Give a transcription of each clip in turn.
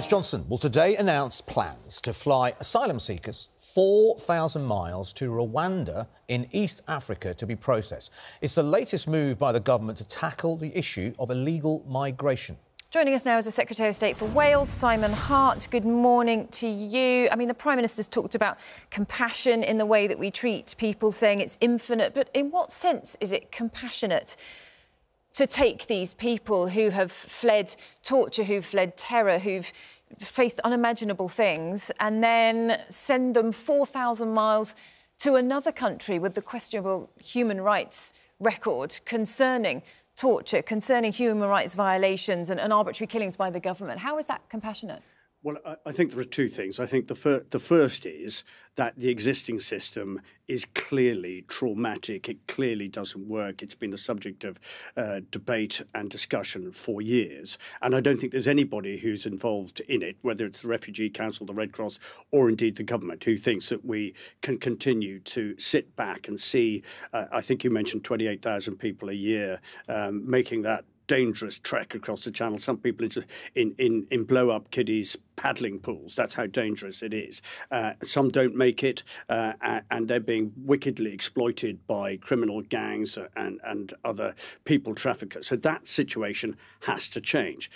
Boris Johnson will today announce plans to fly asylum seekers 4,000 miles to Rwanda in East Africa to be processed. It's the latest move by the government to tackle the issue of illegal migration. Joining us now is the Secretary of State for Wales, Simon Hart. Good morning to you. I mean, the Prime Minister's talked about compassion in the way that we treat people, saying it's infinite. But in what sense is it compassionate to take these people who have fled torture, who've fled terror, who've faced unimaginable things, and then send them 4,000 miles to another country with the questionable human rights record concerning torture, concerning human rights violations and arbitrary killings by the government? How is that compassionate? Well, I think there are two things. I think the first is that the existing system is clearly traumatic. It clearly doesn't work. It's been the subject of debate and discussion for years. And I don't think there's anybody who's involved in it, whether it's the Refugee Council, the Red Cross, or indeed the government, who thinks that we can continue to sit back and see, I think you mentioned 28,000 people a year, making that dangerous trek across the channel. Some people in blow-up kiddies paddling pools. That's how dangerous it is. Some don't make it, and they're being wickedly exploited by criminal gangs and other people traffickers. So that situation has to change.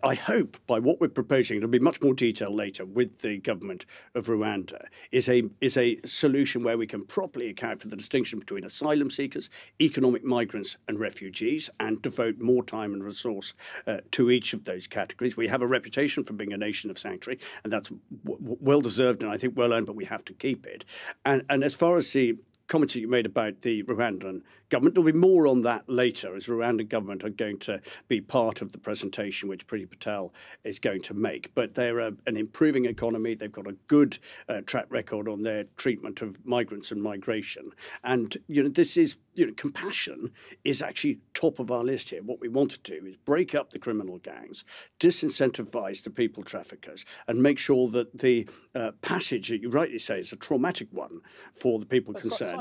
I hope by what we're proposing, there'll be much more detail later with the government of Rwanda, is a solution where we can properly account for the distinction between asylum seekers, economic migrants and refugees, and devote more time and resource to each of those categories. We have a reputation for being a nation of sanctuary, and that's well deserved and I think well earned, but we have to keep it. And as far as the comments that you made about the Rwandan government, there'll be more on that later, as Rwandan government are going to be part of the presentation which Priti Patel is going to make. But they're an improving economy. They've got a good track record on their treatment of migrants and migration. And, this is, compassion is actually top of our list here. What we want to do is break up the criminal gangs, disincentivize the people traffickers, and make sure that the passage that you rightly say is a traumatic one for the people concerned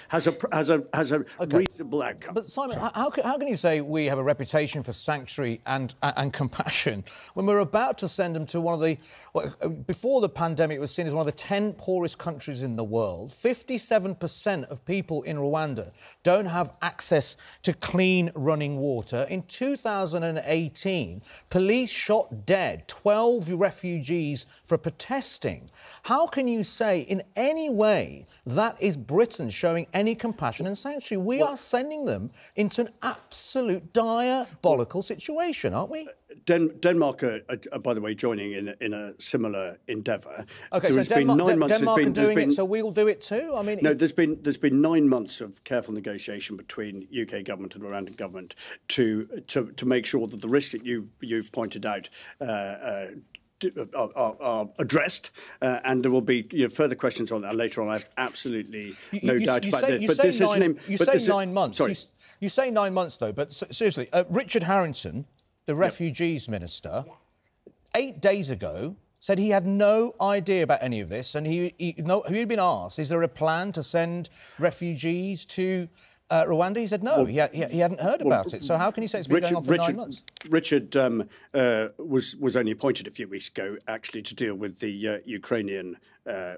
has a reasonable outcome. But Simon, how can you say we have a reputation for sanctuary and compassion when we're about to send them to one of the, before the pandemic, it was seen as one of the 10 poorest countries in the world. 57% of people in Rwanda don't have access to clean running water. In 2018, police shot dead 12 refugees for protesting. How can you say in any way that is Britain showing any compassion and sanctuary? We are sending them into an absolute diabolical situation, aren't we? Denmark are, by the way, joining in a similar endeavour. OK, so Denmark are doing it, so we'll do it too? I mean, no, there's been 9 months of careful negotiation between UK government and Rwandan government to make sure that the risk that you pointed out are addressed, and there will be further questions on that later on. I have absolutely no doubt about this. But this is you say 9 months. Sorry. You say 9 months though. But seriously, Richard Harrington, the Refugees Minister, 8 days ago said he had no idea about any of this, and he'd been asked, "Is there a plan to send refugees to Rwanda?" He said no, he hadn't heard about it. So how can you say it's been going on for 9 months? Richard was only appointed a few weeks ago, actually, to deal with the Ukrainian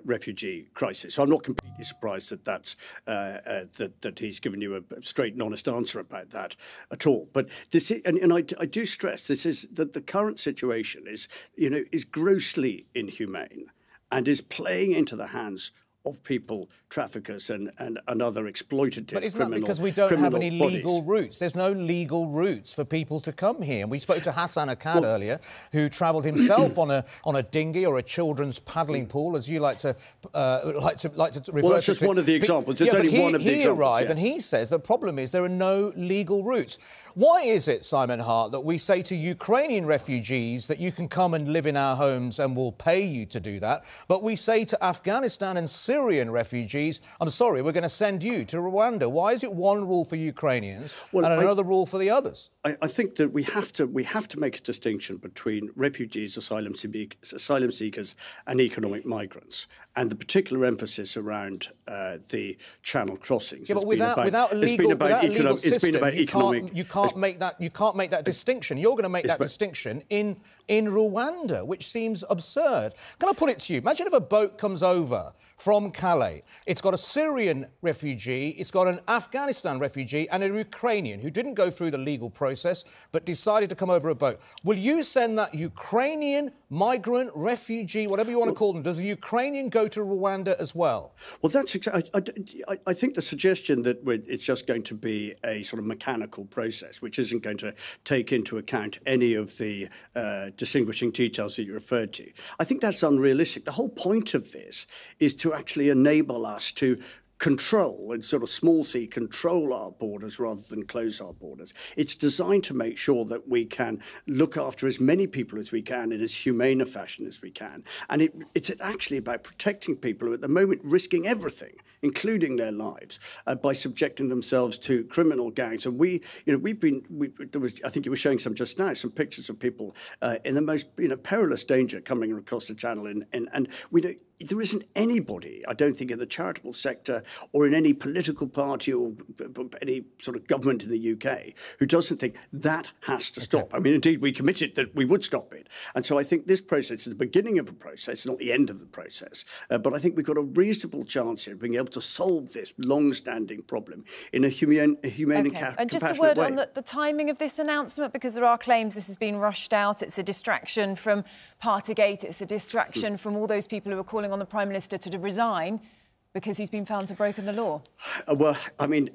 refugee crisis. So I'm not completely surprised that he's given you a straight and honest answer about that at all. But this is, and I do stress this is that the current situation is grossly inhumane and is playing into the hands of people traffickers and other exploitative criminal. But isn't that because we don't have any legal routes? There's no legal routes for people to come here. And we spoke to Hassan Akkad earlier, who travelled himself on a dinghy or a children's paddling pool, as you like to refer to. Well, that's just one of the examples. It's only one of the examples. He arrived and he says the problem is there are no legal routes. Why is it, Simon Hart, that we say to Ukrainian refugees that you can come and live in our homes and we'll pay you to do that, but we say to Afghanistan and Syria Syrian refugees, I'm sorry, we're going to send you to Rwanda. Why is it one rule for Ukrainians and another rule for the others? I think that we have to make a distinction between refugees, asylum seekers, and economic migrants, and the particular emphasis around the Channel crossings. Yeah, but without a legal system, you can't make that distinction. You're going to make that distinction in Rwanda, which seems absurd. Can I put it to you? Imagine if a boat comes over from Calais. It's got a Syrian refugee, it's got an Afghanistan refugee and a Ukrainian who didn't go through the legal process but decided to come over a boat. Will you send that Ukrainian migrant, refugee, whatever you want to call them, does a Ukrainian go to Rwanda as well? Well, that's I think the suggestion that it's just going to be a sort of mechanical process, which isn't going to take into account any of the distinguishing details that you referred to, I think that's unrealistic. The whole point of this is to actually enable us to control, and sort of small c, control our borders rather than close our borders. It's designed to make sure that we can look after as many people as we can in as humane a fashion as we can. And it's actually about protecting people who are at the moment risking everything, including their lives, by subjecting themselves to criminal gangs. And I think you were showing some just now, some pictures of people in the most perilous danger coming across the channel. And we don't. There isn't anybody, I don't think, in the charitable sector or in any political party or any sort of government in the UK who doesn't think that has to stop. I mean, indeed, we committed that we would stop it. And so I think this process is the beginning of a process, not the end of the process. But I think we've got a reasonable chance here of being able to solve this long-standing problem in a humane and compassionate way. And just a word on the timing of this announcement, because there are claims this has been rushed out. It's a distraction from Partygate. It's a distraction from all those people who are calling on the Prime Minister to resign because he's been found to have broken the law. Well, I mean,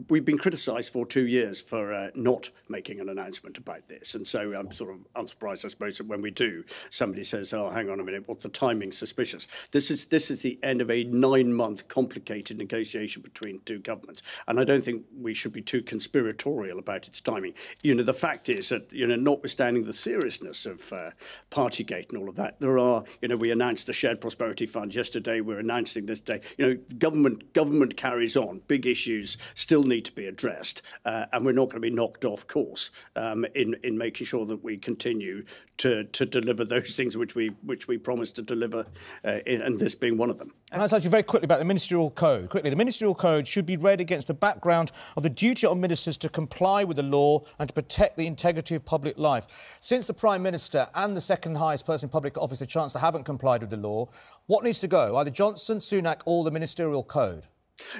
we've been criticised for 2 years for not making an announcement about this. And so I'm sort of unsurprised, I suppose, that when we do, somebody says, oh, hang on a minute, what's the timing suspicious? This is the end of a 9-month complicated negotiation between two governments. And I don't think we should be too conspiratorial about its timing. The fact is that, notwithstanding the seriousness of Partygate and all of that, there are, we announced the Shared Prosperity Fund yesterday. We're announcing this day. Government carries on. Big issues still need to be addressed, and we're not going to be knocked off course in making sure that we continue to deliver those things which we promised to deliver, and this being one of them. And I'll ask you very quickly about the Ministerial Code. The Ministerial Code should be read against the background of the duty on ministers to comply with the law and to protect the integrity of public life. Since the Prime Minister and the second highest person in public office, the Chancellor, haven't complied with the law, what needs to go? Either Johnson, Sunak or the Ministerial Code?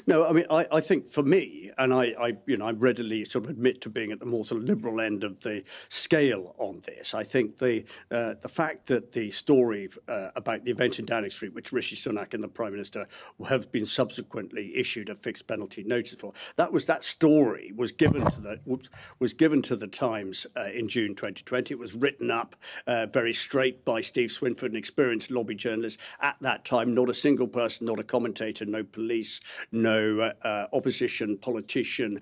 No, I mean, I think for me, and I readily sort of admit to being at the more sort of liberal end of the scale on this. I think the fact that the story about the event in Downing Street, which Rishi Sunak and the Prime Minister have been subsequently issued a fixed penalty notice for, that story was given to the Times in June 2020. It was written up very straight by Steve Swinford, an experienced lobby journalist at that time. Not a single person, not a commentator, no police, no opposition politician,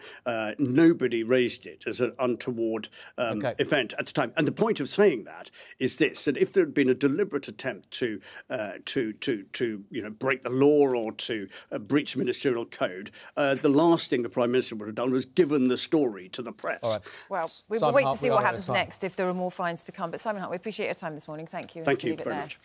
nobody raised it as an untoward event at the time. And the point of saying that is this: that if there had been a deliberate attempt to break the law or to breach the ministerial code, the last thing the Prime Minister would have done was given the story to the press. All right. Well, we'll wait to see what happens next if there are more fines to come. But Simon Hart, we appreciate your time this morning. Thank you. Thank you very much.